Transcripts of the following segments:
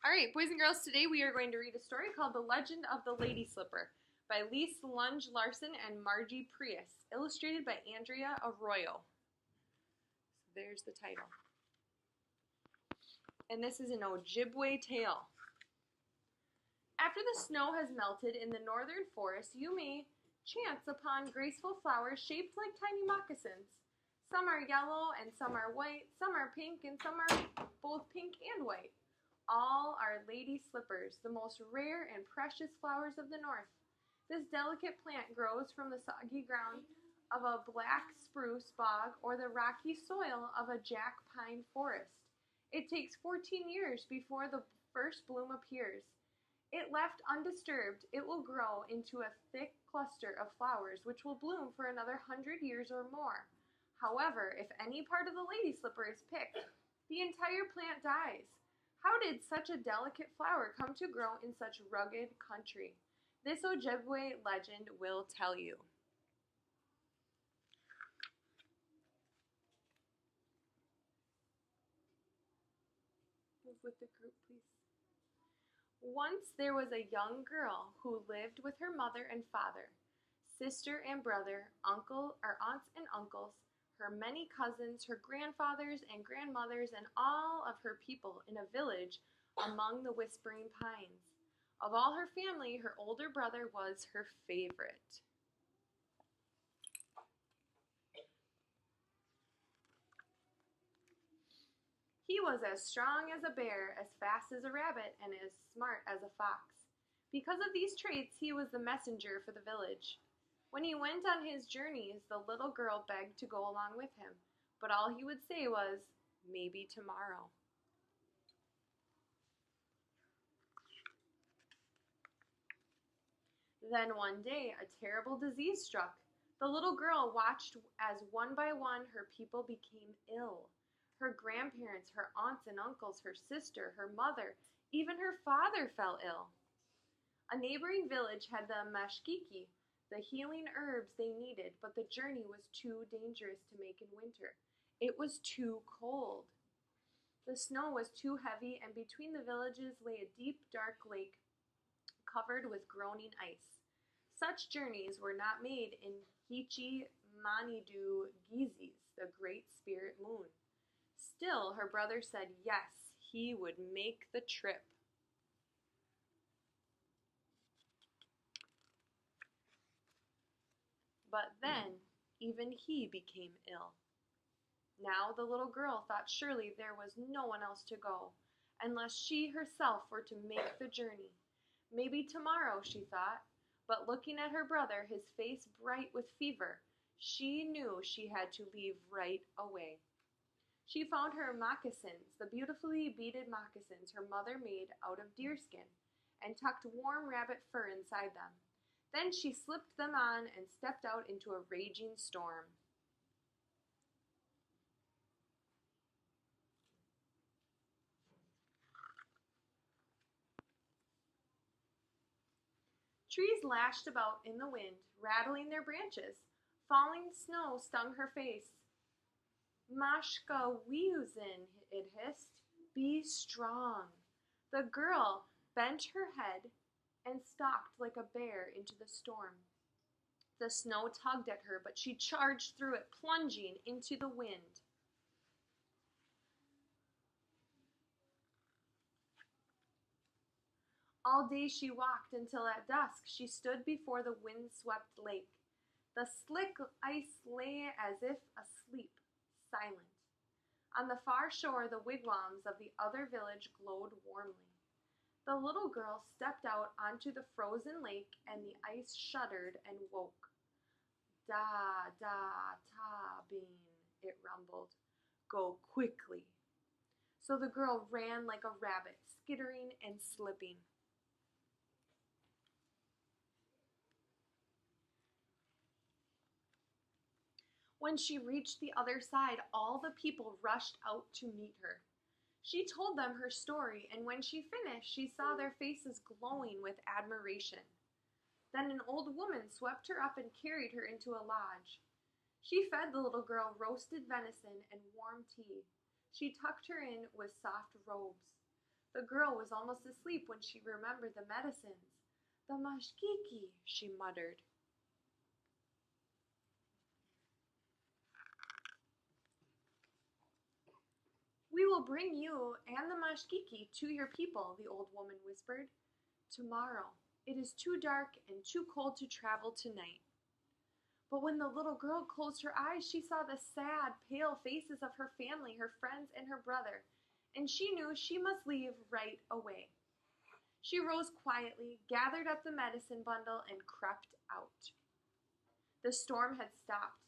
All right, boys and girls, today we are going to read a story called The Legend of the Lady Slipper by Lise Lunge Larson and Margie Prius, illustrated by Andrea Arroyo. So there's the title. And this is an Ojibwe tale. After the snow has melted in the northern forest, you may chance upon graceful flowers shaped like tiny moccasins. Some are yellow and some are white, some are pink and some are both pink and white. All are lady slippers, the most rare and precious flowers of the north. This delicate plant grows from the soggy ground of a black spruce bog or the rocky soil of a jack pine forest. It takes 14 years before the first bloom appears. If left undisturbed, it will grow into a thick cluster of flowers which will bloom for another 100 years or more. However, if any part of the lady slipper is picked, the entire plant dies. How did such a delicate flower come to grow in such rugged country? This Ojibwe legend will tell you. Move with the group, please. Once there was a young girl who lived with her mother and father, sister and brother, aunts and uncles, her many cousins, her grandfathers and grandmothers, and all of her people in a village among the whispering pines. Of all her family, her older brother was her favorite. He was as strong as a bear, as fast as a rabbit, and as smart as a fox. Because of these traits, he was the messenger for the village. When he went on his journeys, the little girl begged to go along with him, but all he would say was, "Maybe tomorrow." Then one day, a terrible disease struck. The little girl watched as one by one her people became ill. Her grandparents, her aunts and uncles, her sister, her mother, even her father fell ill. A neighboring village had the mashkiki, the healing herbs they needed, but the journey was too dangerous to make in winter. It was too cold. The snow was too heavy, and between the villages lay a deep, dark lake covered with groaning ice. Such journeys were not made in Hichi Manidu Gizis, the great spirit moon. Still, her brother said yes, he would make the trip. But then, even he became ill. Now the little girl thought surely there was no one else to go, unless she herself were to make the journey. Maybe tomorrow, she thought, but looking at her brother, his face bright with fever, she knew she had to leave right away. She found her moccasins, the beautifully beaded moccasins her mother made out of deerskin, and tucked warm rabbit fur inside them. Then she slipped them on and stepped out into a raging storm. Trees lashed about in the wind, rattling their branches. Falling snow stung her face. "Mashka Wiusin," it hissed. "Be strong." The girl bent her head and stalked like a bear into the storm. The snow tugged at her, but she charged through it, plunging into the wind. All day she walked until at dusk she stood before the wind-swept lake. The slick ice lay as if asleep, silent. On the far shore the wigwams of the other village glowed warmly. The little girl stepped out onto the frozen lake, and the ice shuddered and woke. "Da, da, ta, bean," it rumbled. "Go quickly." So the girl ran like a rabbit, skittering and slipping. When she reached the other side, all the people rushed out to meet her. She told them her story, and when she finished, she saw their faces glowing with admiration. Then an old woman swept her up and carried her into a lodge. She fed the little girl roasted venison and warm tea. She tucked her in with soft robes. The girl was almost asleep when she remembered the medicines. "The mashkiki," she muttered. "We will bring you and the mashkiki to your people," the old woman whispered. "Tomorrow. It is too dark and too cold to travel tonight." But when the little girl closed her eyes, she saw the sad, pale faces of her family, her friends, and her brother, and she knew she must leave right away. She rose quietly, gathered up the medicine bundle, and crept out. The storm had stopped.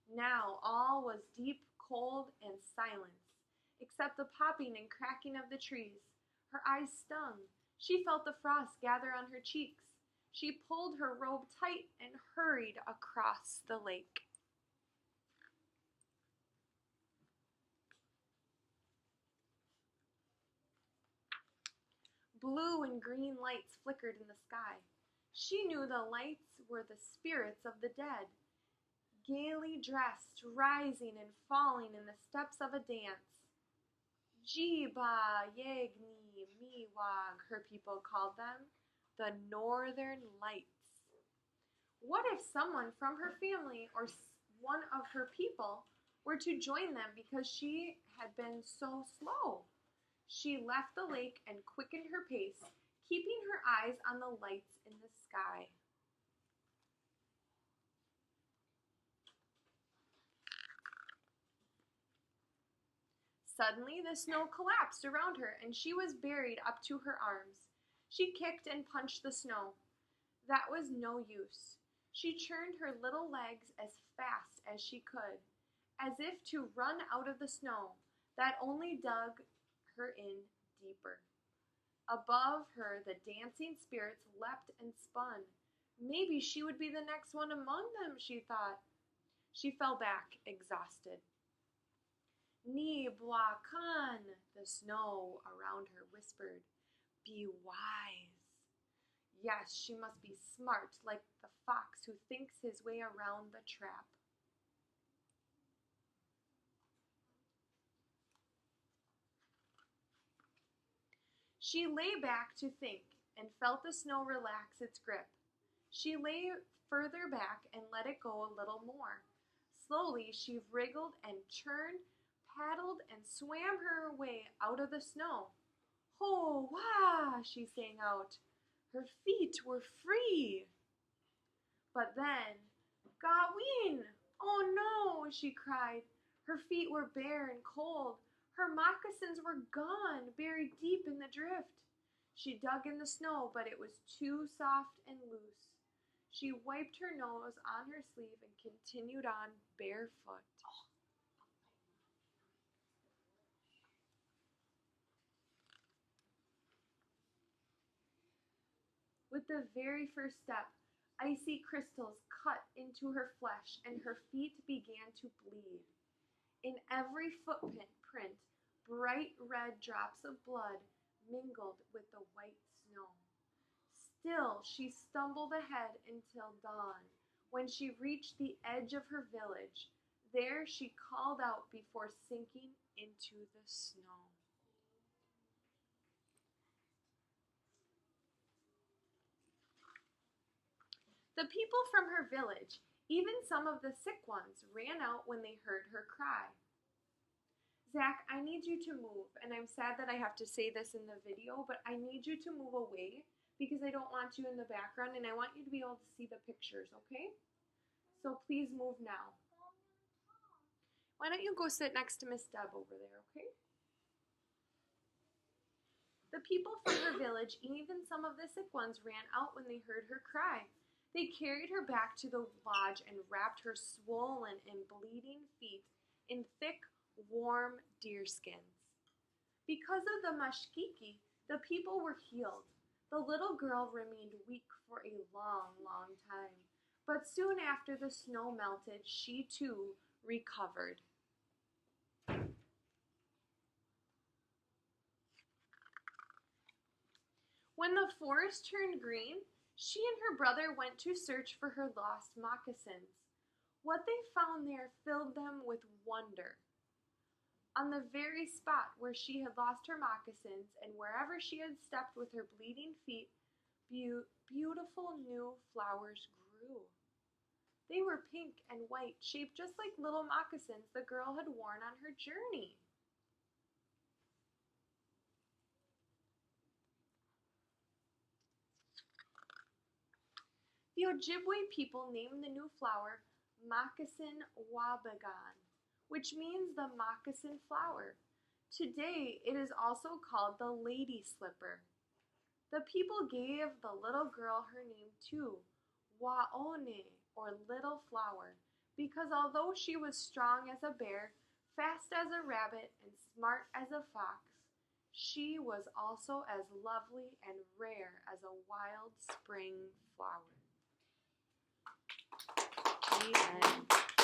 Now all was deep, cold, and silence, except the popping and cracking of the trees. Her eyes stung. She felt the frost gather on her cheeks. She pulled her robe tight and hurried across the lake. Blue and green lights flickered in the sky. She knew the lights were the spirits of the dead, gaily dressed, rising and falling in the steps of a dance. Jiba Yagni Miwag, her people called them, the Northern Lights. What if someone from her family or one of her people were to join them because she had been so slow? She left the lake and quickened her pace, keeping her eyes on the lights in the sky. Suddenly, the snow collapsed around her, and she was buried up to her arms. She kicked and punched the snow. That was no use. She turned her little legs as fast as she could, as if to run out of the snow that only dug her in deeper. Above her, the dancing spirits leapt and spun. Maybe she would be the next one among them, she thought. She fell back, exhausted. Ni bwa kan, the snow around her whispered. Be wise. Yes, she must be smart, like the fox who thinks his way around the trap. She lay back to think and felt the snow relax its grip. She lay further back and let it go a little more. Slowly she wriggled and turned, paddled, and swam her way out of the snow. Ho, wah, she sang out. Her feet were free. But then, Gawin! Oh no, she cried. Her feet were bare and cold. Her moccasins were gone, buried deep in the drift. She dug in the snow, but it was too soft and loose. She wiped her nose on her sleeve and continued on barefoot. With the very first step, icy crystals cut into her flesh and her feet began to bleed. In every footprint, bright red drops of blood mingled with the white snow. Still, she stumbled ahead until dawn, when she reached the edge of her village. There she called out before sinking into the snow. The people from her village, even some of the sick ones, ran out when they heard her cry. Zach, I need you to move, and I'm sad that I have to say this in the video, but I need you to move away because I don't want you in the background, and I want you to be able to see the pictures, okay? So please move now. Why don't you go sit next to Miss Deb over there, okay? The people from her village, even some of the sick ones, ran out when they heard her cry. They carried her back to the lodge and wrapped her swollen and bleeding feet in thick, warm deerskins. Because of the mashkiki, the people were healed. The little girl remained weak for a long, long time, but soon after the snow melted, she too recovered. When the forest turned green, she and her brother went to search for her lost moccasins. What they found there filled them with wonder. On the very spot where she had lost her moccasins and wherever she had stepped with her bleeding feet, beautiful new flowers grew. They were pink and white, shaped just like little moccasins the girl had worn on her journey. The Ojibwe people named the new flower Moccasin Wabagon, which means the moccasin flower. Today, it is also called the lady slipper. The people gave the little girl her name too, Waone, or little flower, because although she was strong as a bear, fast as a rabbit, and smart as a fox, she was also as lovely and rare as a wild spring flower. The end.